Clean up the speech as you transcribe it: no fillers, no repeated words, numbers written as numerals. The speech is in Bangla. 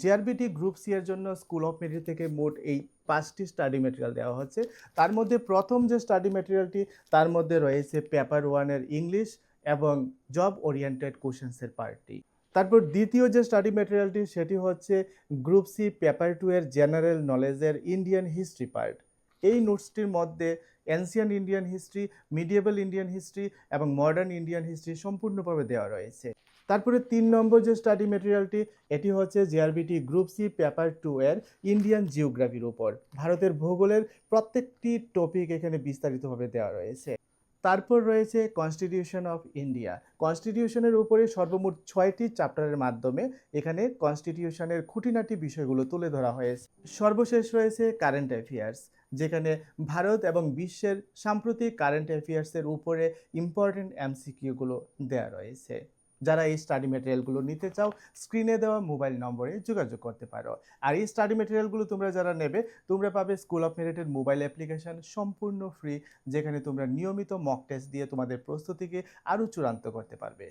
জেআরবিটি গ্রুপ সি এর জন্য স্কুল অফ মেরিট থেকে মোট এই ৫টি স্টাডি ম্যাটেরিয়াল দেওয়া হচ্ছে। তার মধ্যে প্রথম যে স্টাডি ম্যাটেরিয়ালটি তার মধ্যে রয়েছে পেপার 1 এর ইংলিশ এবং জব ওরিয়েন্টেড কোশ্চেনস এর পার্টটি। তারপর দ্বিতীয় যে স্টাডি ম্যাটেরিয়ালটি সেটি হচ্ছে গ্রুপ সি পেপার 2 এর জেনারেল নলেজের ইন্ডিয়ান হিস্ট্রি পার্ট। এই নোটসটির মধ্যে ancient Indian history, medieval Indian history এবং মডার্ন ইন্ডিয়ান হিস্ট্রি সম্পূর্ণভাবে দেওয়া রয়েছে। তারপরে ৩ নম্বর যে স্টাডি ম্যাটেরিয়ালটি এটি হচ্ছে জেআরবিটি গ্রুপ সি পেপার 2 এর ইন্ডিয়ান জিওগ্রাফির উপর। ভারতের ভূগোলের প্রত্যেকটি টপিক এখানে বিস্তারিতভাবে দেওয়া রয়েছে। তারপর রয়েছে কনস্টিটিউশন অফ ইন্ডিয়া। কনস্টিটিউশনের উপরে সর্বমোট ৬টি চ্যাপ্টারের মাধ্যমে এখানে কনস্টিটিউশনের খুঁটিনাটি বিষয়গুলো তুলে ধরা হয়েছে। সর্বশেষ রয়েছে কারেন্ট অ্যাফেয়ার্স, যেখানে ভারত এবং বিশ্বের সাম্প্রতিক কারেন্ট অ্যাফেয়ার্সের উপরে ইম্পর্টেন্ট এমসিকিউগুলো দেওয়া রয়েছে। যারা এই স্টাডি ম্যাটেরিয়ালগুলো নিতে চাও স্ক্রিনে দেওয়া মোবাইল নম্বরে যোগাযোগ করতে পারো। আর এই স্টাডি ম্যাটেরিয়ালগুলো তোমরা যারা নেবে তোমরা পাবে স্কুল অফ মেরিটের মোবাইল অ্যাপ্লিকেশন সম্পূর্ণ ফ্রি, যেখানে তোমরা নিয়মিত মক টেস্ট দিয়ে তোমাদের প্রস্তুতিকে আরও চূড়ান্ত করতে পারবে।